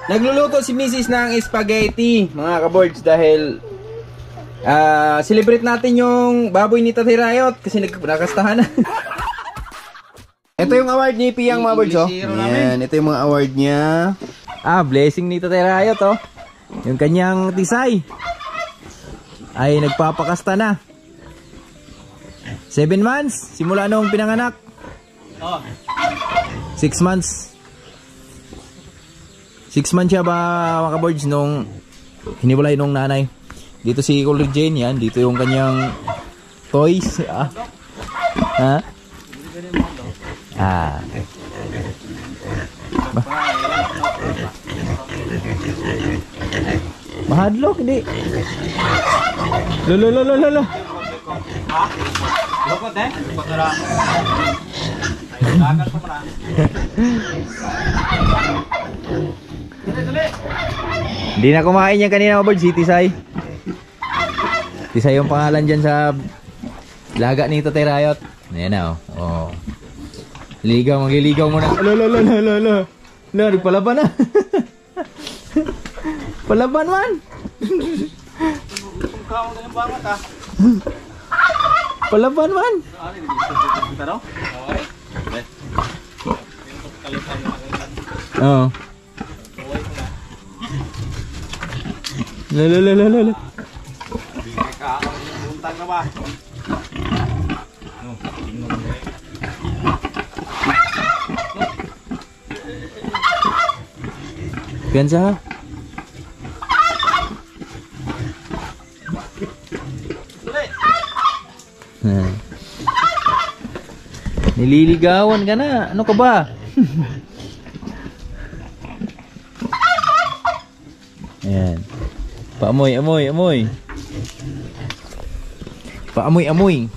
Nagluluto si Mrs. ng spaghetti, mga kabords, dahil celebrate natin yung baboy ni Tatay Rayot kasi nakastahan na. Ito yung award ni Piyang, mga boards, oh. Ayan, ito yung mga award niya. Blessing ni Tatay Rayot, oh. Yung kanyang tisay ay nagpapakasta na. 7 months simula nung pinanganak. 6 months. 6 months siya ba, mga boards, nung hiniwalay nung nanay. Dito si Color Jane, yan. Dito yung kanyang toys. Mahadlok, hindi. Lolo. Lokot eh? Hindi na kumain yan kanina, mga board. Si Tisay. Tisay yung pangalan dyan sa laga ni Tatay Rayot. Ayan na, oh. Magliligaw muna. Lolo. Nagpalaban na. Palaban man. Palaban man. Oh. Lolo. Buntang na ba? Gansa. Nililigawan ka na. Ano ka ba? Ayan. Paamoy. Paamoy.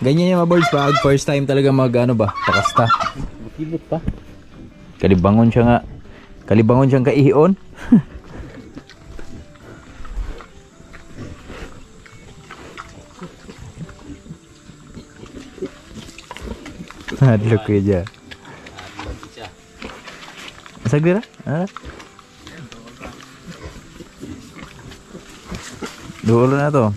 Ganyan yung mga birds pag first time talaga pakasta. Makibot pa. Kalibangon siyang kaihion. Hadlok ko dyan. Sagdira? Dulo na to.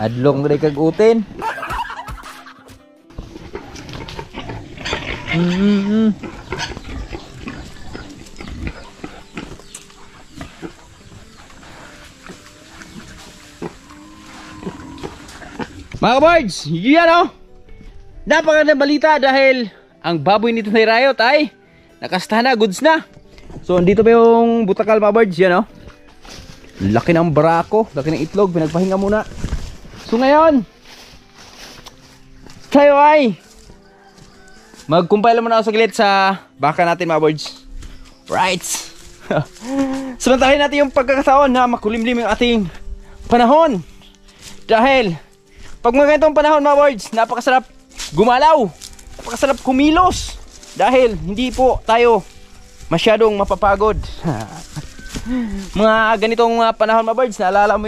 Adlong rin kagutin. Mga kabards, yan o. Napakagandang balita dahil ang baboy nito na Rayot ay nakastahan na, goods na. So andito pa yung butakal, mga birds, yan o. Laki ng barako, laki ng itlog, pinagpahinga muna. So ngayon, tayo ay magkumpile muna ako saglit sa baka natin, mga birds. Right. Samantakin natin yung pagkakataon na makulimlim yung ating panahon. Dahil pag mga ganitong panahon, mga birds, napakasarap gumalaw, napakasarap kumilos. Dahil hindi po tayo masyadong mapapagod. Mga ganitong panahon, mga birds, naalala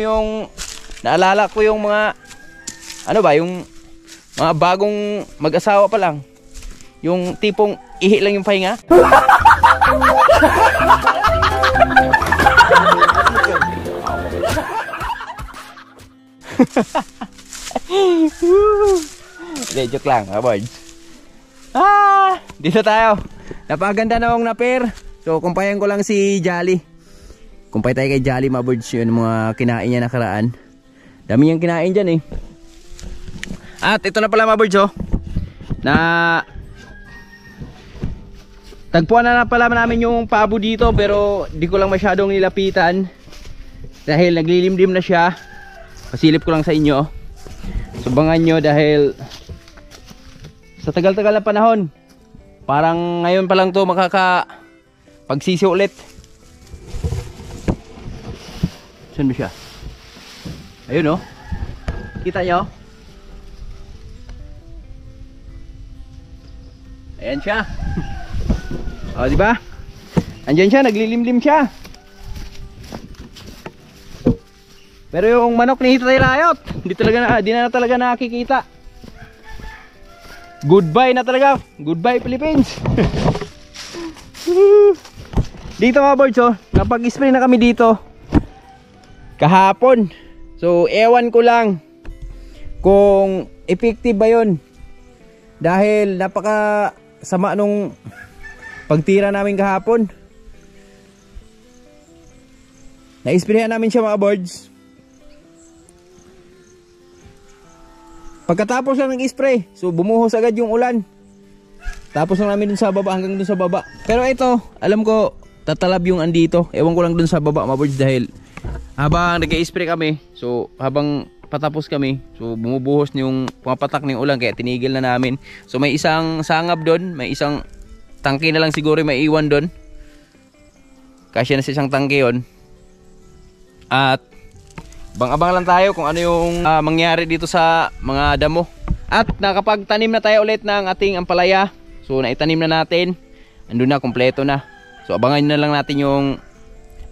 ko yung mga yung mga bagong mag-asawa pa lang, yung tipong ihi lang yung pahinga. Joke lang, mga birds. dito tayo. Napaganda na akong na-pair. So kumpayan ko lang si Jolly. Kumpay tayo kay Jolly mga birds. Yun mga kinain niya nakaraan. Dami niyang kinain dyan eh. At ito na pala mga birds oh. Na tagpuan na pala namin yung pabo dito. Pero di ko lang masyadong nilapitan. Dahil naglilimlim na siya. Pasilip ko lang sa inyo. Subangan nyo dahil sa tagal-tagal na panahon, parang ngayon pa lang to pagsisi ulit. Saan ba siya? Ayun oh. Kita nyo? Ayan siya. O diba? Andyan siya, naglilimlim siya. Pero yung manok ni Hitay Layot, di na talaga nakikita. Goodbye na talaga. Goodbye Philippines. Dito mga birds oh, napag-spray na kami dito kahapon. So ewan ko lang kung effective ba yun. Dahil napaka sama nung pagtira namin kahapon. Na-sprayan namin siya mga birds. Pagkatapos lang nag-spray, so bumuhos agad yung ulan. Tapos lang namin dun sa baba, hanggang dun sa baba. Pero ito, alam ko tatalab yung andito. Ewan ko lang dun sa baba mga birds dahil habang nag-spray kami, so habang patapos kami, so bumubuhos yung pumapatak ng ulan kaya tinigil na namin. So may isang sangab dun, may isang tangke na lang siguro may iwan dun. Kasya na sa isang tangke yun. At abang-abang lang tayo kung ano yung mangyari dito sa mga damo. At nakapagtanim na tayo ulit ng ating ampalaya. So naitanim na natin. Andun na, kompleto na. So abangan na lang natin yung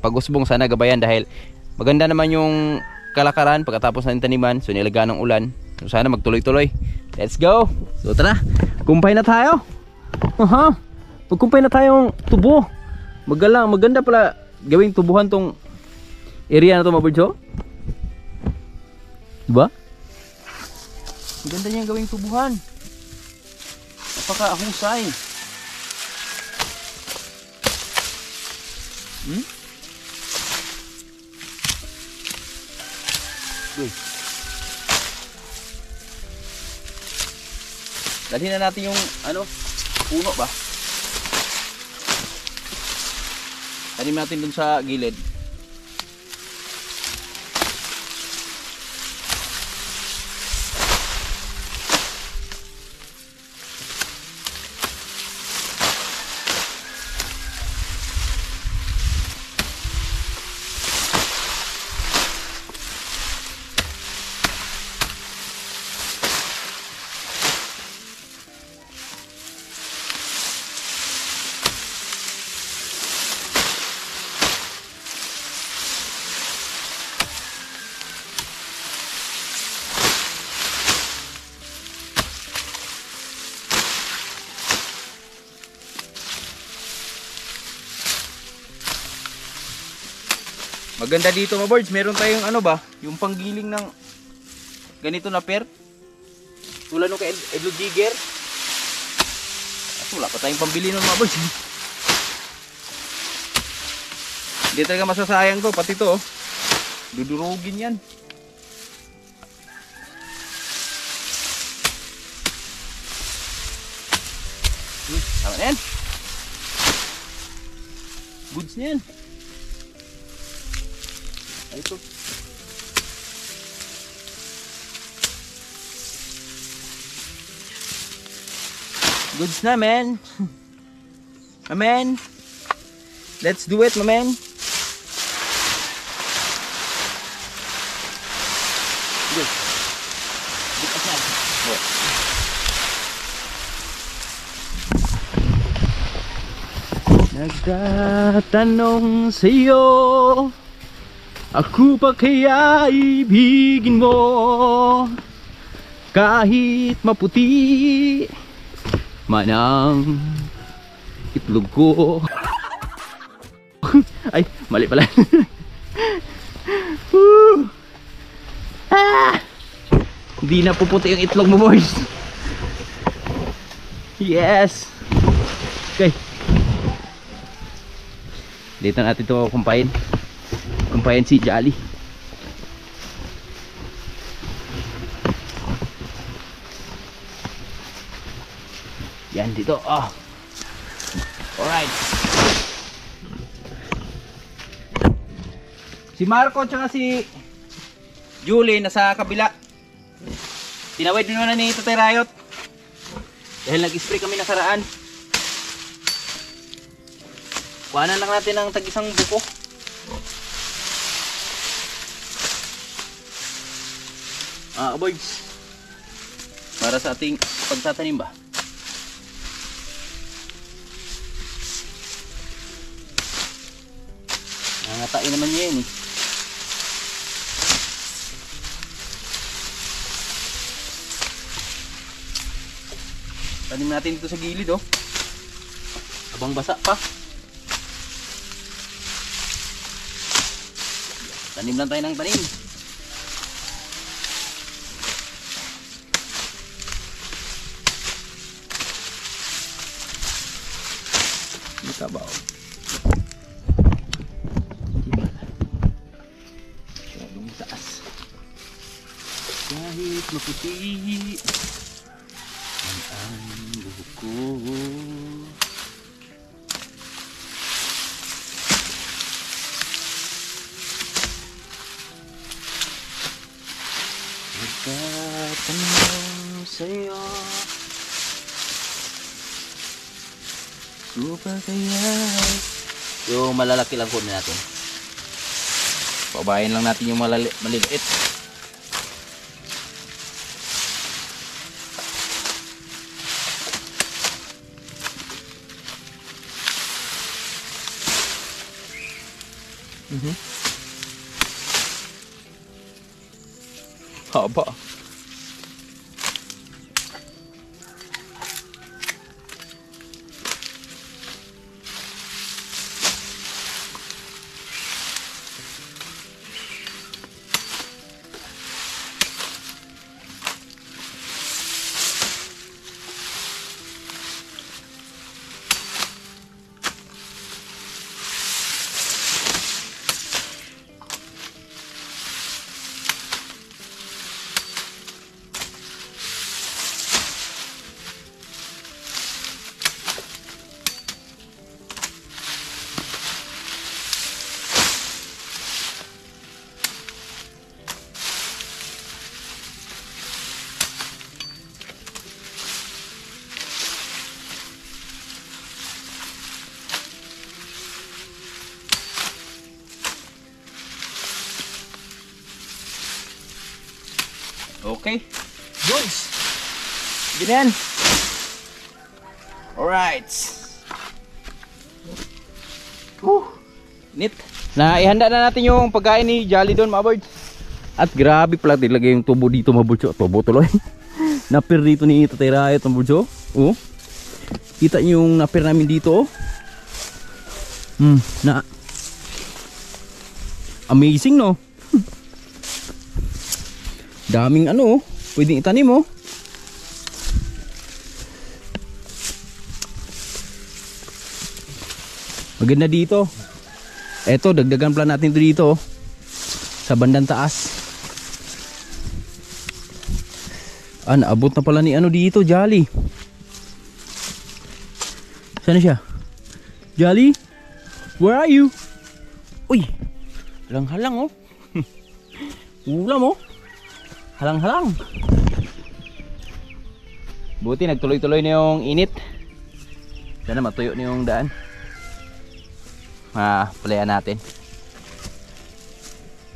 pag-usbong, sana gabayan dahil maganda naman yung kalakaran pagkatapos natin taniman. So nilagaan ng ulan. So sana magtuloy-tuloy. Let's go. So tara, kumpay na tayo. Magkumpay na tayong tubo. Maganda pala gawing tubuhan tong area na to mga birds oh. Diba? Maganda niyang gawing tubuhan. Napaka-husay. Uy. Dalhin na natin yung puno ba? Tanim natin dun sa gilid. Maganda dito mga birds, meron tayong yung panggiling ng ganito na pair. Tulad nung kay Edlo Jigger. At wala pa tayong pambili ng mga birds. Hindi talaga masasayang to, pati to. Dudurugin yan. Tama na yan. Goods na yan. Ito. Goods na man. My man. Let's do it my man. Good. Nagtatanong sa'yo, ako pa kaya ibigin mo kahit maputi man ang itlog ko. Ay, mali pala. Hindi na puputi yung itlog mo boys. Yes. Okay. Dito natin ito kumpain. Kumpain si Jolly. Yan dito. Oh. Alright. Si Marco tsaka si Julie nasa kabila. Tinawid din na ni Tatay Rayot. Dahil nag-spray kami nakaraan. Kuhanan lang natin ng tag-isang buko. Boys. Para sa ating pagtatanim ba? Nangatain naman niya yun eh. Tanim natin dito sa gilid oh. Abang basa pa. Tanim lang tayo ng tanim. Ito ba oh. Masyadong taas. Kahit maputi ang buhok ko. Nagtatanong sa'yo, super kaya. Yung malalaki lang kunin natin. Pabayan lang natin yung maliliit. Haba. Okay. Goods. Ganyan. Alright. Neat. Ihanda na natin yung pagkain ni Jolly doon mga birds. At grabe pala talaga yung tubo dito mga birds. Tubo tuloy. Napir dito ni Tatay Rayot mga birds. Oh. Kita nyo yung napir namin dito. Amazing no. Daming ano, pwedeng itanim oh. Maganda dito. Eto, dagdagan pala natin dito oh. Sa bandang taas. Naabot na pala ni ano dito, Jolly. Saan siya? Jolly? Where are you? Uy, halang-halang oh. Ulam oh. Halang-halang. Buti nagtuloy-tuloy na yung init. Sana matuyo na yung daan. Palayan natin.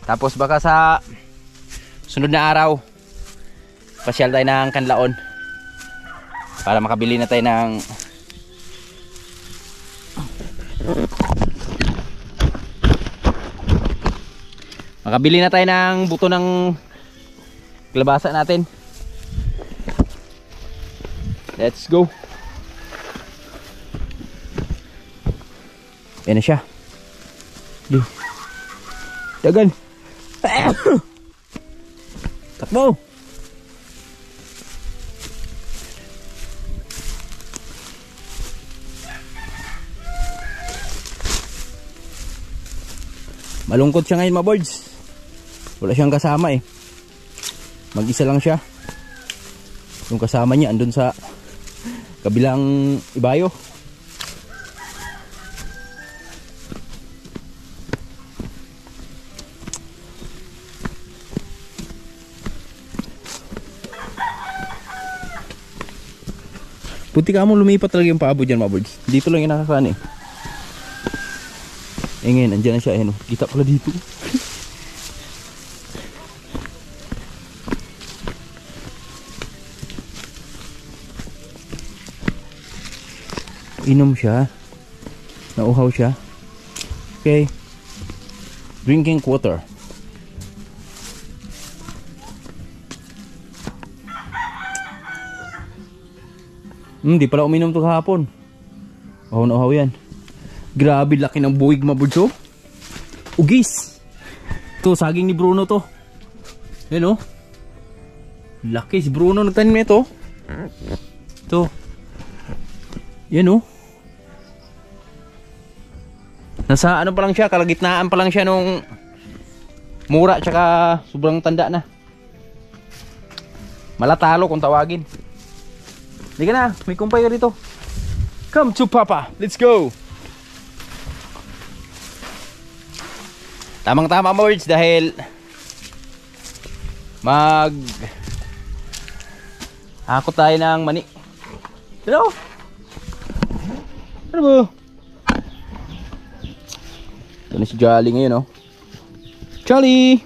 Tapos baka sa sunod na araw pasyal tayo ng Kanlaon para makabili na tayo ng buto ng kalabasa natin. Let's go. Yan na siya. Dagan. Takbo. Malungkot siya ngayon mga birds. Wala siyang kasama eh. Mag-isa lang siya. Yung kasama niya andun sa kabilang ibayo. Puti ka mo lumipat talaga yung paabo dyan mga birds. Dito lang yung nakakaano eh. Eh ngayon, andyan na siya. Ayan, kita pala dito. Inom siya. Nauhaw siya. Okay. Drinking water. Di pala uminom to kahapon. Uhaw na uhaw yan. Grabe laki ng buwig mga birds oh. Ugis. Ito saging ni Bruno to. Yan oh. Laki si Bruno nagtanim nito. Ito. Yan oh. Nasa ano pa lang siya, kalagitnaan pa lang siya nung mura tsaka sobrang tanda na. Malatalo kung tawagin. Hindi ka na, may kumpay ka dito. Come to Papa, let's go. Tamang tama mga birds dahil hakot tayo ng mani. Hello? Ano ba? Ito na si Jolly ngayon oh. Jolly!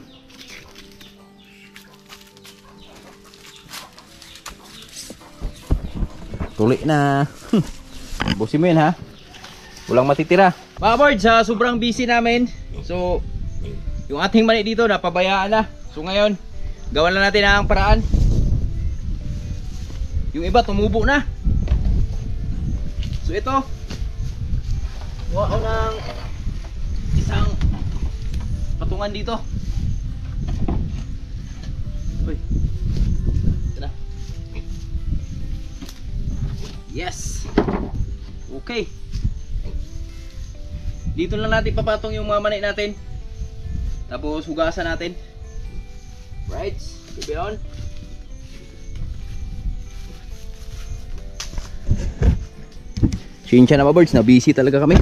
Tuli na. Busin mo yun ha. Walang matitira. Mga birds ha, sobrang busy namin. So, yung ating mani dito napabayaan na. So ngayon, gawan na natin ang paraan. Yung iba tumubo na. So ito, gawa ko ng isang patungan dito. Uy. Ito na. Yes. Okay. Dito lang natin papatong yung mga mani natin. Tapos hugasan natin. Right. Keep it on. Sinsya na mga birds, na busy talaga kami.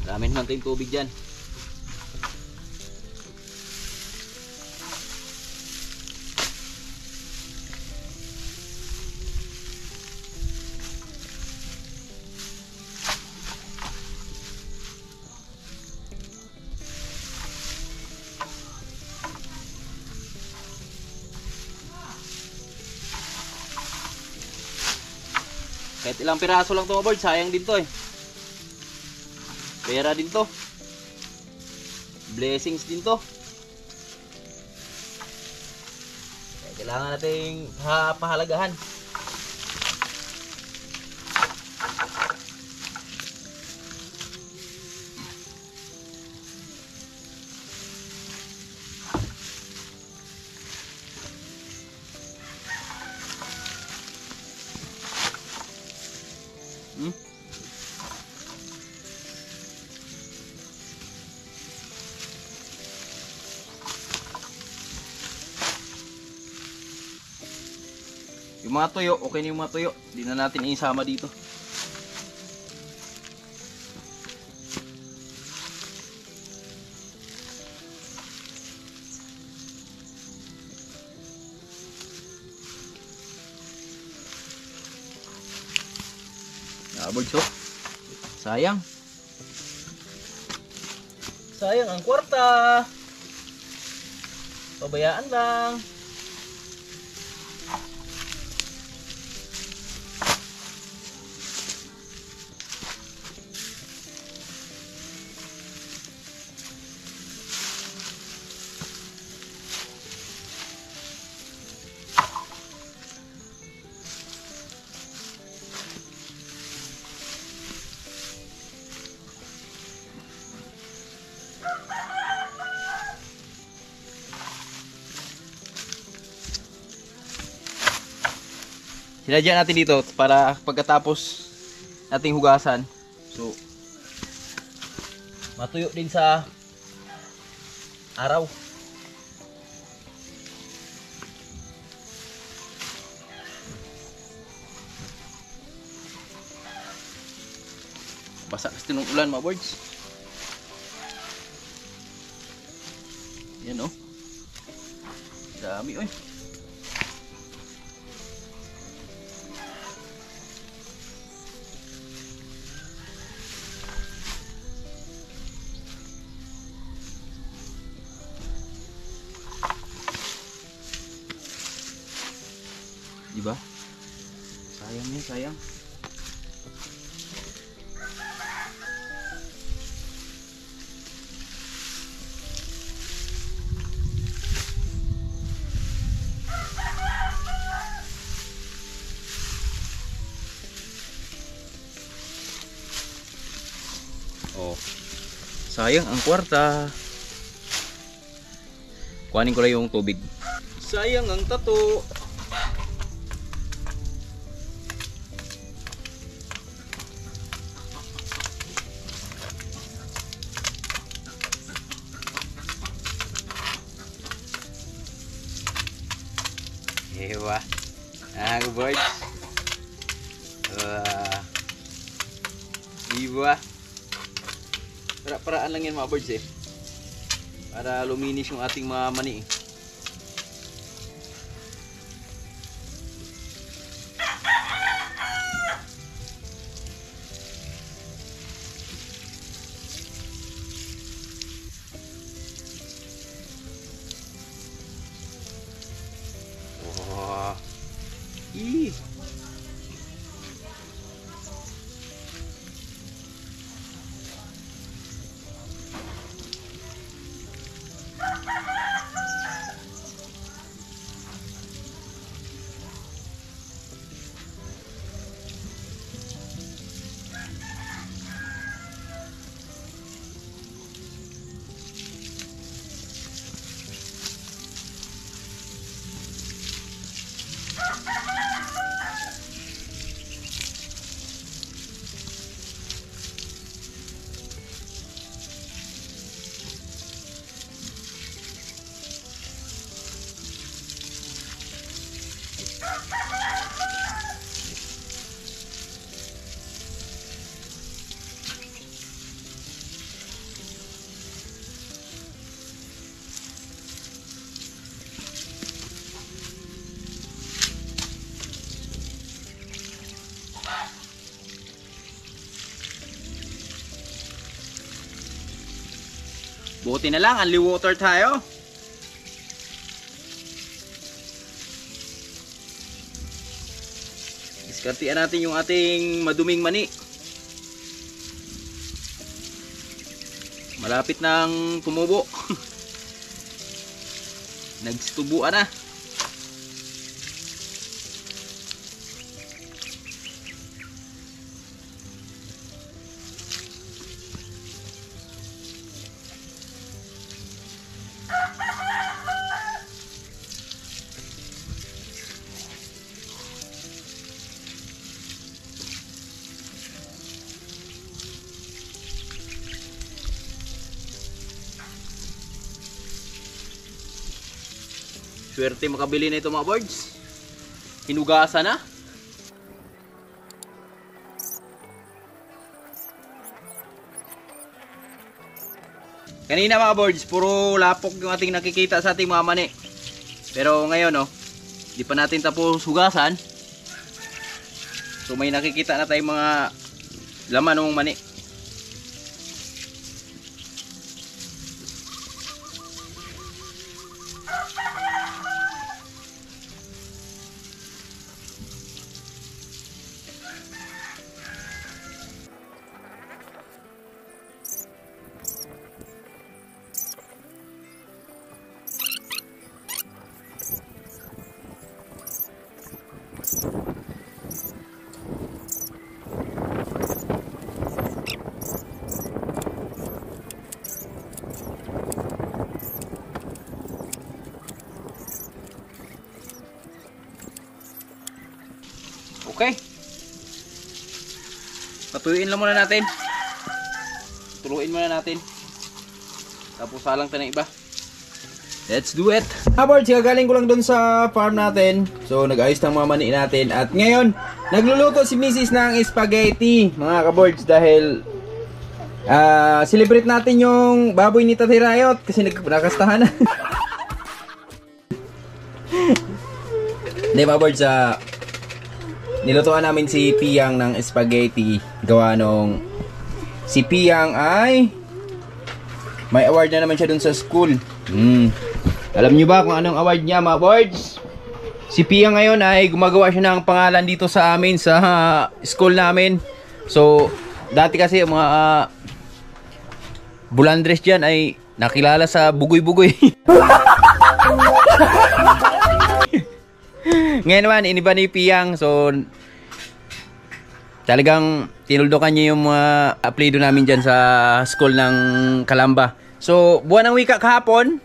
Dami naman tayong tubig dyan. Kahit ilang piraso lang ito mga birds, sayang din to eh. Pera din to. Blessings din to. Kaya kailangan nating pahalagahan. Yung mga tuyo, okay na yung mga tuyo. Hindi na natin isama dito. Nabog so. Sayang. Sayang ang kwarta. Pabayaan lang. Sinadya natin dito para pagkatapos nating hugasan. So, matuyo din sa araw. Basa kasi ng ulan mga boards. Yan o. Dami oy. Diba? Sayang niya, sayang. Oh. Sayang ang kwarta. Kuhanin ko lang yung tubig. Sayang ang tato. Ewa. Good boys. Iba. Para-paraan lang yan mga birds eh. Para luminis yung ating mga mani eh. Oh. Ih. Buti na lang, only water tayo. Diskartian natin yung ating maduming mani. Malapit nang tumubo. Nagstubuan na. Swerte makabili na ito mga birds. Hinugasan na. Kanina mga birds, puro lapok yung ating nakikita sa ating mga mani. Pero ngayon di pa natin tapos hugasan. So may nakikita na tayong mga laman ng mani. Okay. Patuyuin lang muna natin. Tuluin muna natin. Tapos salang tayo ng iba. Let's do it. Kabords, gagaling ko lang dun sa farm natin. So, nag-ayos ng mga mani natin. At ngayon, nagluluto si Mrs. ng spaghetti, mga kabords. Dahil, celebrate natin yung baboy ni Tatay Riot. Kasi nakastahan na. Hindi, kabords, nilutuan namin si Piyang ng spaghetti. Gawa nung si Piyang ay may award na naman siya dun sa school. Alam nyo ba kung anong award niya, mga boards? Si Pia ngayon ay gumagawa siya ng pangalan dito sa amin, sa school namin. So, dati kasi mga bulandres dyan ay nakilala sa bugoy-bugoy. Ngayon naman, iniba ni Piyang. So, talagang tinuldukan niya yung mga apelido namin dyan sa school ng Kalamba. So, buwan ng wika kahapon,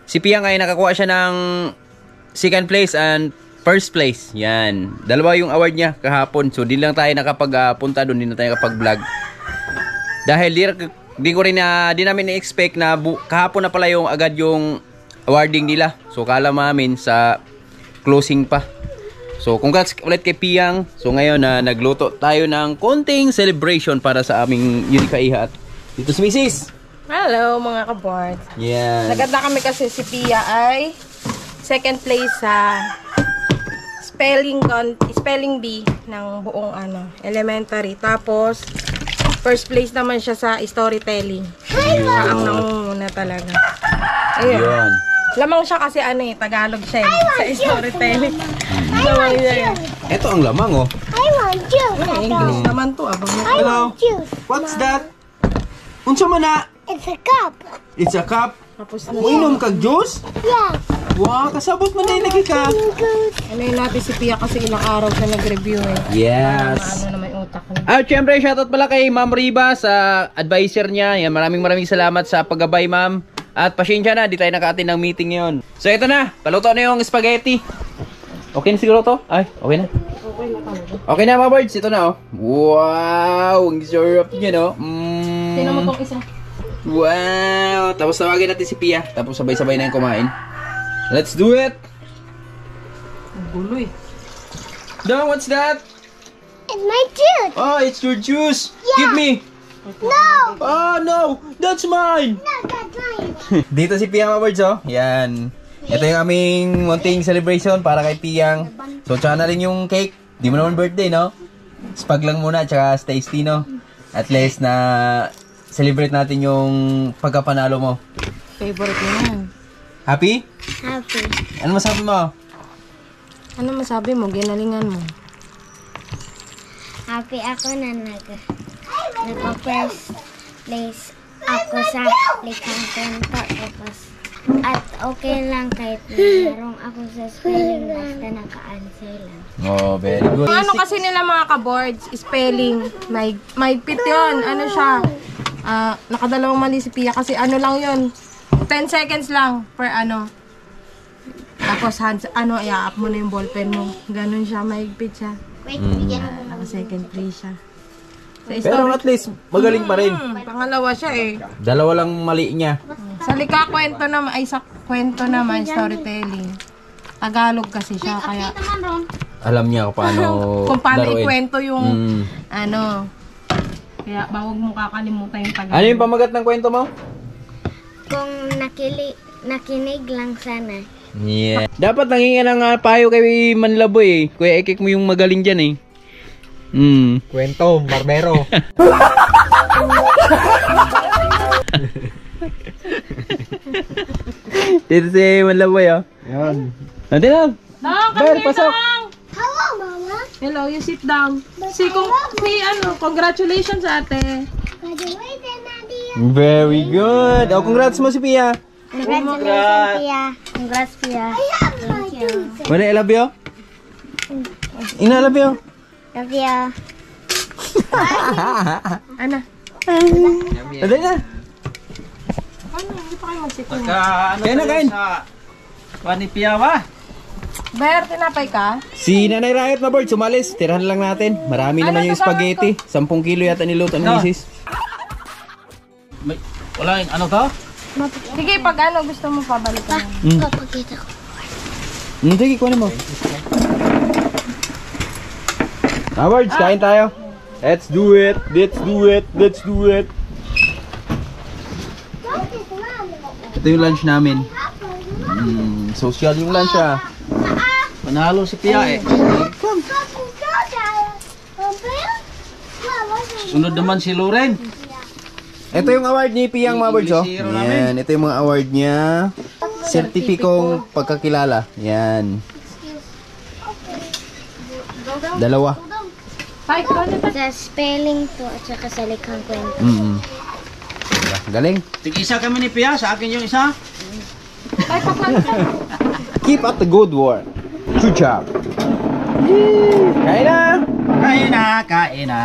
si Piyang ay nakakuha siya ng second place and first place. Yan. Dalawa yung award niya kahapon. So, di lang tayo nakapagpunta doon. Di na tayo nakapag-vlog. Dahil di namin na-expect na kahapon na pala yung agad yung awarding nila. So, kala namin sa closing pa. So, congrats ulit kay Piyang. So, ngayon na nagluto tayo ng konting celebration para sa aming Unikaiha. Dito si Mrs. Hello mga kaboard. Yeah. Naganda kami kasi si Pia ay second place sa spelling bee ng buong elementary. Tapos first place naman siya sa storytelling. Siya ang nangunguna talaga. Ayun. Yun. Lamang siya kasi Tagalog siya sa storytelling. Lamang siya. Ito ang lamang, oh. I want juice. English naman to. I want juice. What's that? Unsa man na? It's a cup. It's a cup. Tapos na. Uinom kag juice? Yeah. Wow, kasabot man na lagi ka. Ano yun natin si Pia kasi ilang araw siya nag-review Yes. Ano na may utak niya. Syempre, shoutout pala kay Ma'am Riba sa advisor niya. Yan, maraming salamat sa paggabay, ma'am. At pasensya na, di tayo naka-attend ng meeting ngayon. So, ito na. Paluto na yung spaghetti. Okay na siguro to? Ay, okay na. Okay na talaga. Okay na, mga birds. Ito na, oh. Wow! Ang sarap niya, no? Sino mo tong isa? Wow! Tapos tawagin natin si Pia. Tapos sabay-sabay na yung kumain. Let's do it! Ang gulo eh. Dong, what's that? It's my juice. Oh, it's your juice. Yeah. Give me. No. Oh, no. That's mine. No, that's mine. Dito si Pia, mga birds, oh. Yan. Ito yung aming munting celebration para kay Piyang. So, tsaka na rin yung cake. Di mo naman birthday, no? Spag lang muna, tsaka tasty, no? At least na celebrate natin yung pagkapanalo mo. Favorite mo yan. Happy? Happy. Ano masabi mo? Ano masabi mo? Ginalingan mo. Happy ako na nagpa-first place ako sa likang kwento. At okay lang kahit mayroong ako sa spelling basta naka-answer lang. Oh, very good. Ano kasi nila mga ka-boards, spelling, may pit yun. Ano siya? Nakadalawang mali si Pia kasi ano lang yun. 10 seconds lang per ano. Tapos i-up mo na yung ballpen mo. Ganun siya, mahigpit siya. Wait, bigyan mo. Naka-second place siya. Sa Pero at least, magaling pa rin. Pangalawa siya eh. Dalawa lang mali niya. Sa kwento naman, sa kwento naman, storytelling. Tagalog kasi siya, kaya Alam niya kung paano kung paano laruin. ikwento yung ano. Kaya bawag mo kakalimutan yung Tagalog. Ano yung pamagat ng kwento mo? Kung nakinig lang sana. Yeah. Dapat nanginga ng payo kay Manlaboy eh. Kuya Ekek mo yung magaling dyan eh. Kwento, barbero. Dito si Manlaboy oh. Yan. Nanti na. Ber, pasok. Hello, Mama. Hello, you sit down. Congratulations ate. Graduated, Nadia. Very good. Oh, congrats mo si Pia. Congratulations, Pia. Congrats, Pia. Thank you. Wala, I love you. Ina, I love you. Love you. Ano? Dali na. Ano? Hindi pa kayo magsito. Kain na, kain. Panipiya ba? Ber, tinapay ka? Si Nanay Riot na board, sumalis. Tirahan lang natin. Marami Ano naman yung to, spaghetti. 10 kilo yata niluto ng No. misis. May, wala yung ano to? Sige, pag ano gusto mo pabalikan. Papakita ko. Sige, kunin mo. Awards, kain tayo. Let's do it. Let's do it. Let's do it. Ito yung lunch namin. Social yung lunch ah. Panalo si Pia eh. Sunod naman si Loren. Ito yung award ni Piyang mga birds, oh. Ilisiro namin. Yan, ito yung mga award niya. Sertipikong pagkakilala. Yan. Dalawa. Ay, ano ba? Sa spelling to at saka sa likhang kwento. Galing. Tig-isa kami ni Pia, sa akin yung isa. Ay, papalit ka. Keep up the good work. Good job. Kain na! Kain na, kain na.